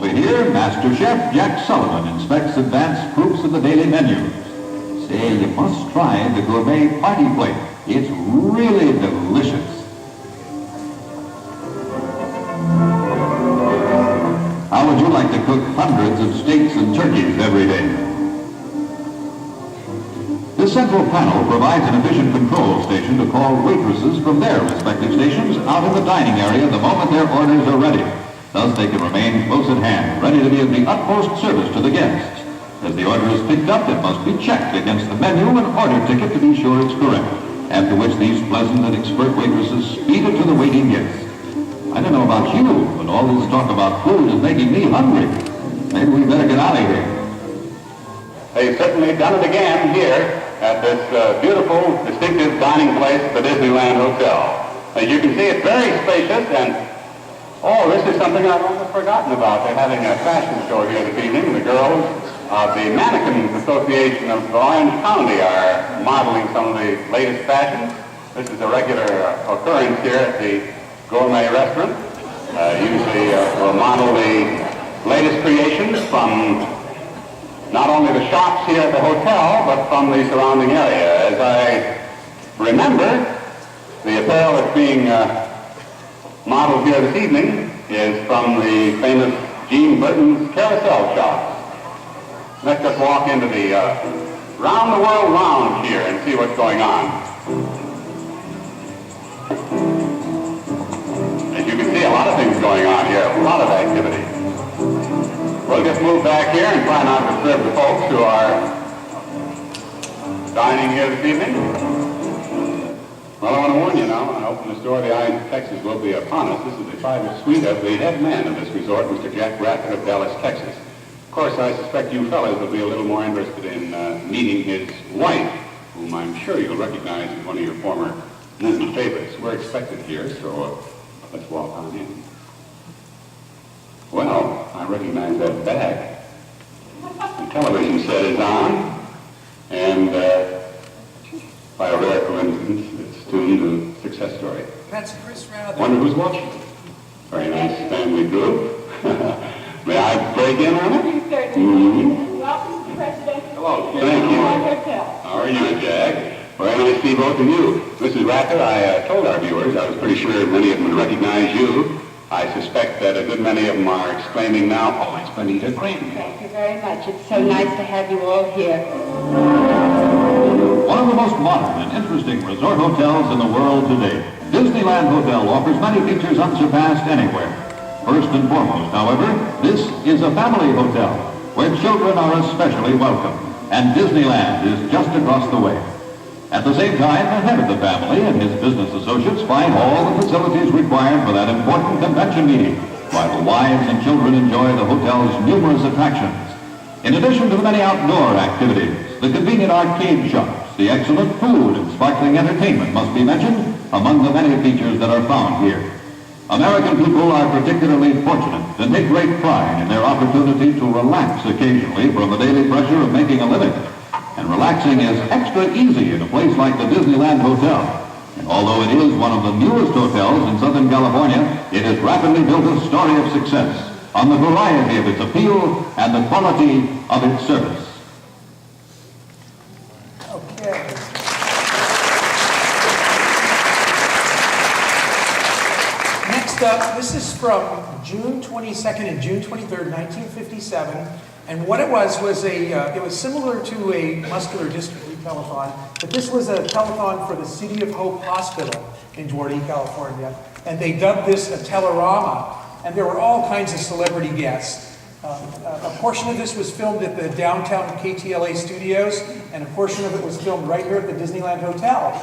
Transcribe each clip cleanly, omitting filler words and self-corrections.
Over here, Master Chef Jack Sullivan inspects advanced proofs of the daily menus. Say, you must try the gourmet party plate. It's really delicious. How would you like to cook hundreds of steaks and turkeys every day? This central panel provides an efficient control station to call waitresses from their respective stations out in the dining area the moment their orders are ready. Thus they can remain close at hand, ready to be of the utmost service to the guests. As the order is picked up, it must be checked against the menu and order ticket to be sure it's correct, after which these pleasant and expert waitresses speed it to the waiting guests. I don't know about you, but all this talk about food is making me hungry. Maybe we better get out of here. They've certainly done it again here at this beautiful, distinctive dining place at the Disneyland Hotel. As you can see, it's very spacious, and oh, this is something I've almost forgotten about. They're having a fashion show here this evening. The girls of the Mannequins Association of Orange County are modeling some of the latest fashions. This is a regular occurrence here at the gourmet restaurant. Usually we'll model the latest creations from not only the shops here at the hotel, but from the surrounding area. As I remember, the apparel that's being modeled here this evening is from the famous Jean Burton's Carousel shop. Let's just walk into the Round the World Lounge here and see what's going on. As you can see, a lot of things going on here, a lot of activity. We'll just move back here and try not to disturb the folks who are dining here this evening. Well, I want to warn you now, when I open this door, the eyes of Texas will be upon us. This is the private suite of the head man of this resort, Mr. Jack Rathert of Dallas, Texas. Of course, I suspect you fellows will be a little more interested in meeting his wife, whom I'm sure you'll recognize as one of your former movie favorites. We're expected here, so let's walk on in. Well, I recognize that bag. The television set is on, and by a rare coincidence, it's tuned to Success Story. That's Chris Rathert. Wonder who's watching. Very nice family group. May I break in on it? You certainly. Welcome to Presidential. Hello, thank you. Hotel. How are you, Jack? Very nice to see both of you. Mrs. Rathert, I told our viewers I was pretty sure many of them would recognize you. I suspect that a good many of them are exclaiming now, oh, it's Benita Green. Thank you very much. It's so nice to have you all here. One of the most modern and interesting resort hotels in the world today, Disneyland Hotel offers many features unsurpassed anywhere. First and foremost, however, this is a family hotel where children are especially welcome, and Disneyland is just across the way. At the same time, the head of the family and his business associates find all the facilities required for that important convention meeting, while the wives and children enjoy the hotel's numerous attractions. In addition to the many outdoor activities, the convenient arcade shops, the excellent food and sparkling entertainment must be mentioned among the many features that are found here. American people are particularly fortunate and take great pride in their opportunity to relax occasionally from the daily pressure of making a living. And relaxing is extra easy in a place like the Disneyland Hotel. And although it is one of the newest hotels in Southern California, it has rapidly built a story of success on the variety of its appeal and the quality of its service. Okay. Next up, this is from June 22nd and June 23rd, 1957. And what it was it was similar to a muscular dystrophy telethon, but this was a telethon for the City of Hope Hospital in Duarte, California. And they dubbed this a Telerama, and there were all kinds of celebrity guests. A portion of this was filmed at the downtown KTLA studios, and a portion of it was filmed right here at the Disneyland Hotel.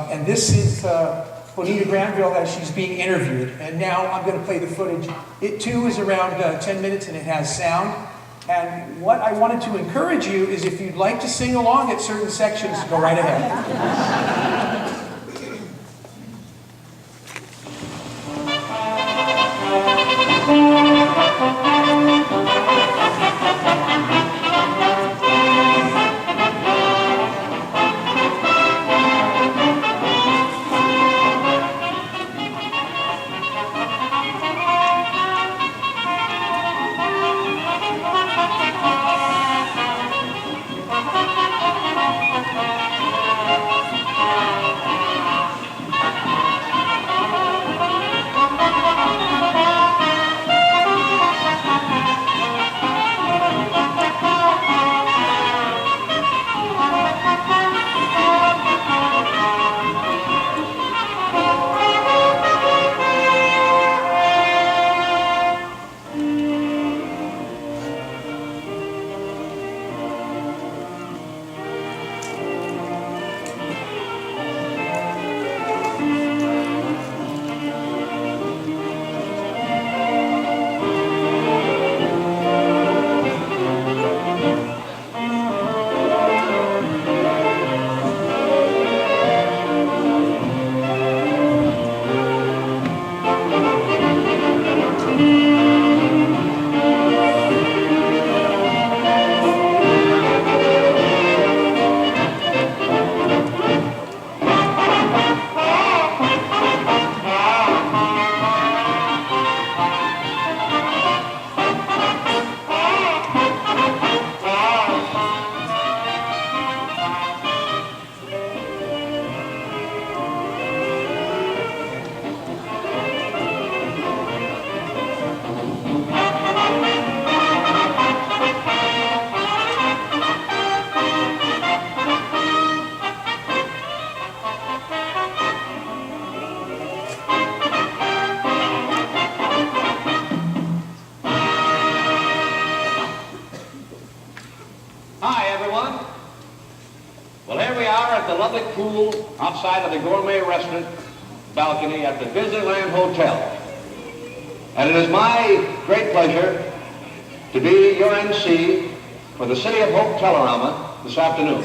And this is Bonita Granville as she's being interviewed. And now I'm going to play the footage. It too is around 10 minutes and it has sound. And what I wanted to encourage you is if you'd like to sing along at certain sections, go right ahead. at the lovely pool outside of the gourmet restaurant balcony at the Disneyland Hotel. And it is my great pleasure to be your MC for the City of Hope Telerama this afternoon.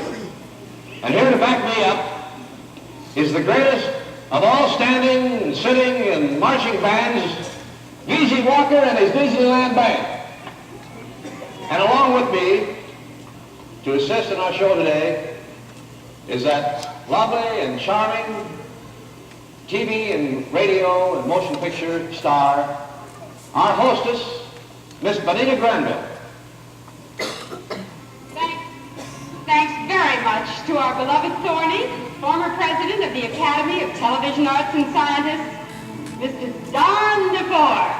And here to back me up is the greatest of all standing and sitting and marching bands, V.G. Walker and his Disneyland Band. And along with me, to assist in our show today, is that lovely and charming TV and radio and motion picture star, our hostess, Miss Bonita Granville. Thanks very much to our beloved Thorny, former president of the Academy of Television Arts and Scientists, Mr. Don DeFore.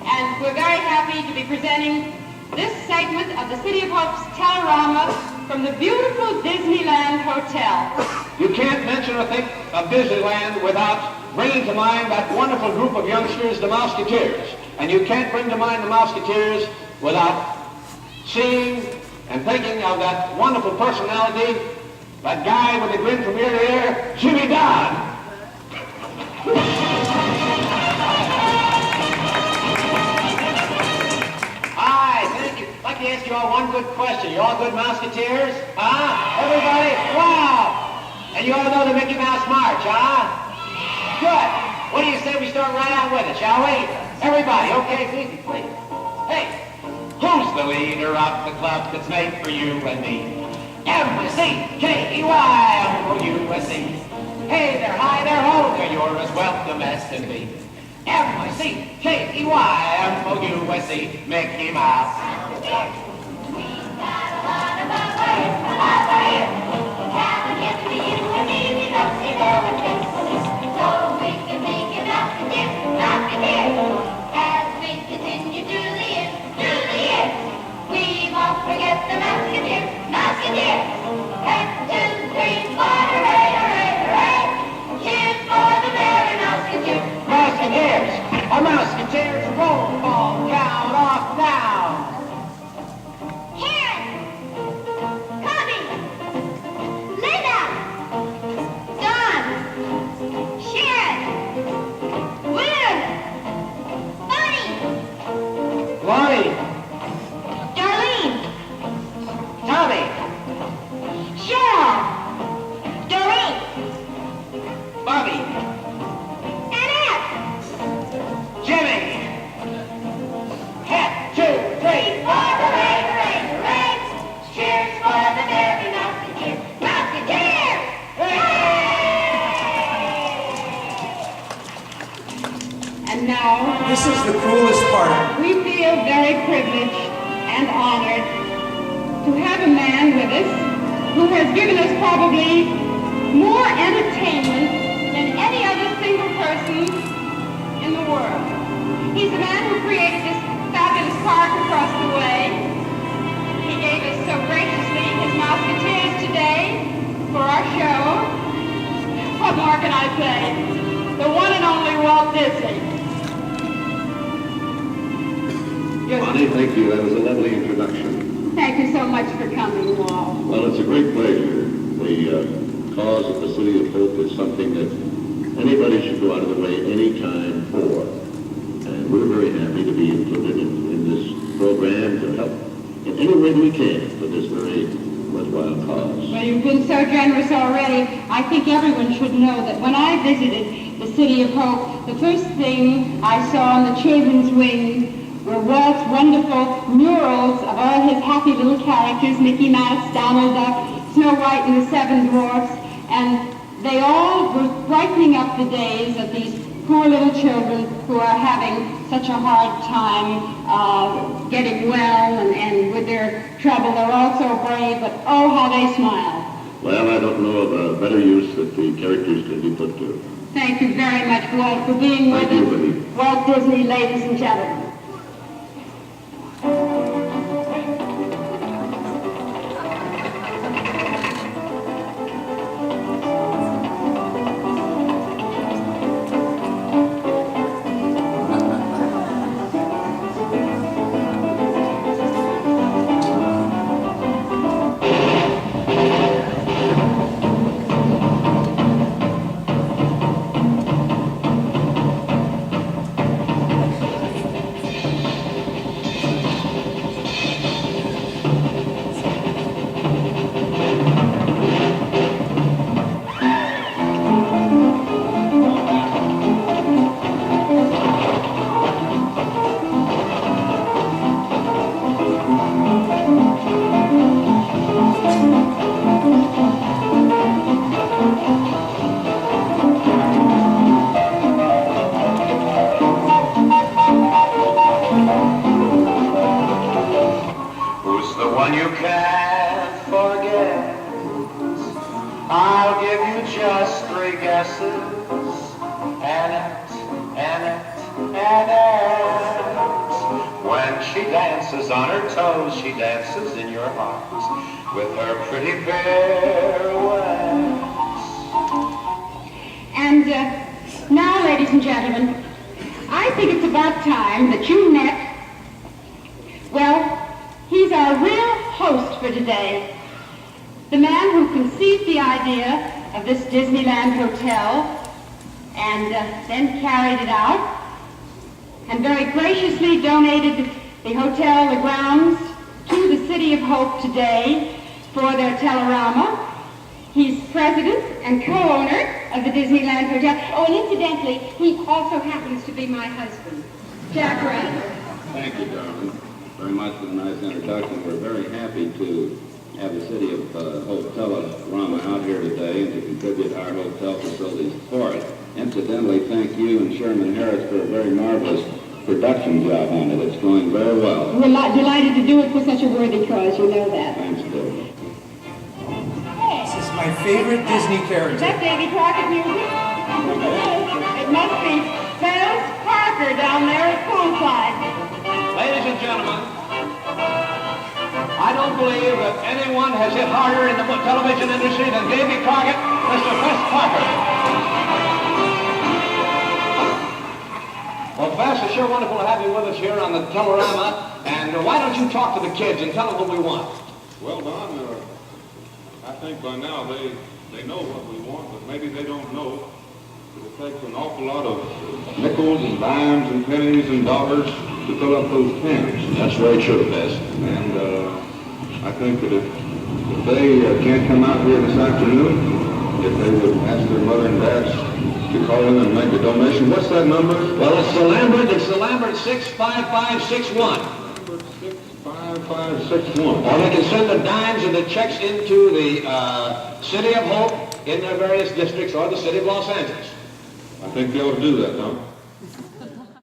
And we're very happy to be presenting this segment of the City of Hope's Telerama from the beautiful Disneyland Hotel. You can't mention or think of Disneyland without bringing to mind that wonderful group of youngsters, the Mouseketeers. And you can't bring to mind the Mouseketeers without seeing and thinking of that wonderful personality, that guy with the grin from ear to ear, Jimmy Dodd. I'd like to ask you all one good question. You all good Mouseketeers? Huh? Everybody? Wow! And you all know the Mickey Mouse March, huh? Good. What do you say we start right on with it, shall we? Everybody, okay, please. Hey, who's the leader of the club that's made for you and me? M-C-K-E-Y, M-O-U-S-E. Hey, they're high, they're ho, they're you're as welcome as can be. M-I-C-K-E-Y, M-O-U-S-E, Mickey Mouse. We've got a lot of our way, Have a gift to you and me, we don't see no one so we can make it Mouseketeer. As we continue through the years, we won't forget the Mouseketeer. 1, 2, 3, 4, hooray, hooray, hooray! Cheers for the merry Mouseketeer. Mouseketeers! Our Mouseketeers, roll call, count off now. Karen, Cubby, Linda, Don, Sharon, Will, Bonnie, Lonnie, Darlene, Tommy, Cheryl, Doreen, Bobby, Annette, Jimmy. 1, 2, 3, 4, hooray, hooray, hooray! Cheers for the merry Mouseketeer. Mouseketeer! And now, This is the coolest part. we feel very privileged and honored to have a man with us who has given us probably more entertainment than any other single person in the world. He's the man who created this fabulous park across the way. He gave us so graciously his Mouseketeers today for our show. What more can I say? The one and only Walt Disney. Bonnie, thank you. That was a lovely introduction. Thank you so much for coming, Walt. Well, it's a great pleasure. The cause of the City of Hope is something that anybody should go out of the way any time for. And we're very happy to be included in this program to help in any way we can for this very worthwhile cause. Well, you've been so generous already. I think everyone should know that when I visited the City of Hope, the first thing I saw on the children's wing were Walt's wonderful murals of all his happy little characters, Mickey Mouse, Donald Duck, Snow White and the Seven Dwarfs, and they all were brightening up the days of these poor little children who are having such a hard time getting well and with their trouble. They're all so brave, but oh, how they smile. Well, I don't know of a better use that the characters can be put to. Thank you very much, Walt, for being with Thank you, us. Willie. Walt Disney, ladies and gentlemen. you can't forget, I'll give you just 3 guesses. Annette, Annette, Annette. When she dances on her toes, she dances in your heart with her pretty pirouettes. And now, ladies and gentlemen, I think it's about time that you met, well, he's our real host for today. The man who conceived the idea of this Disneyland hotel and then carried it out and very graciously donated the hotel, the grounds, to the City of Hope today for their Telorama. He's president and co-owner of the Disneyland Hotel. Oh, and incidentally, he also happens to be my husband, Jack Randall. Thank you, darling, very much for the nice introduction. We're very happy to have the City of Hope Telorama out here today and to contribute our hotel facilities for it. Incidentally, thank you and Sherman Harris for a very marvelous production job on it. It's going very well. We're delighted to do it for such a worthy cause, you know that. Thanks, Bill. This is my favorite Disney Is character. that Davy Crockett music? It must be Fez Parker down there at poolside. Ladies and gentlemen, I don't believe that anyone has hit harder in the television industry than Davy Crockett, Mr. Fess Parker. Well, Fess, it's sure wonderful to have you with us here on the Telorama. And why don't you talk to the kids and tell them what we want? Well, Don, I think by now they know what we want, but maybe they don't know that it takes an awful lot of nickels and dimes and pennies and dollars to fill up those cans. That's very true, Fess. And I think that if they can't come out here this afternoon, if they would ask their mother and dads to call in and make a donation. What's that number? Well, it's the Lambert 65561. 65561. Or they can send the dimes and the checks into the City of Hope in their various districts or the City of Los Angeles. I think they ought to do that, Don.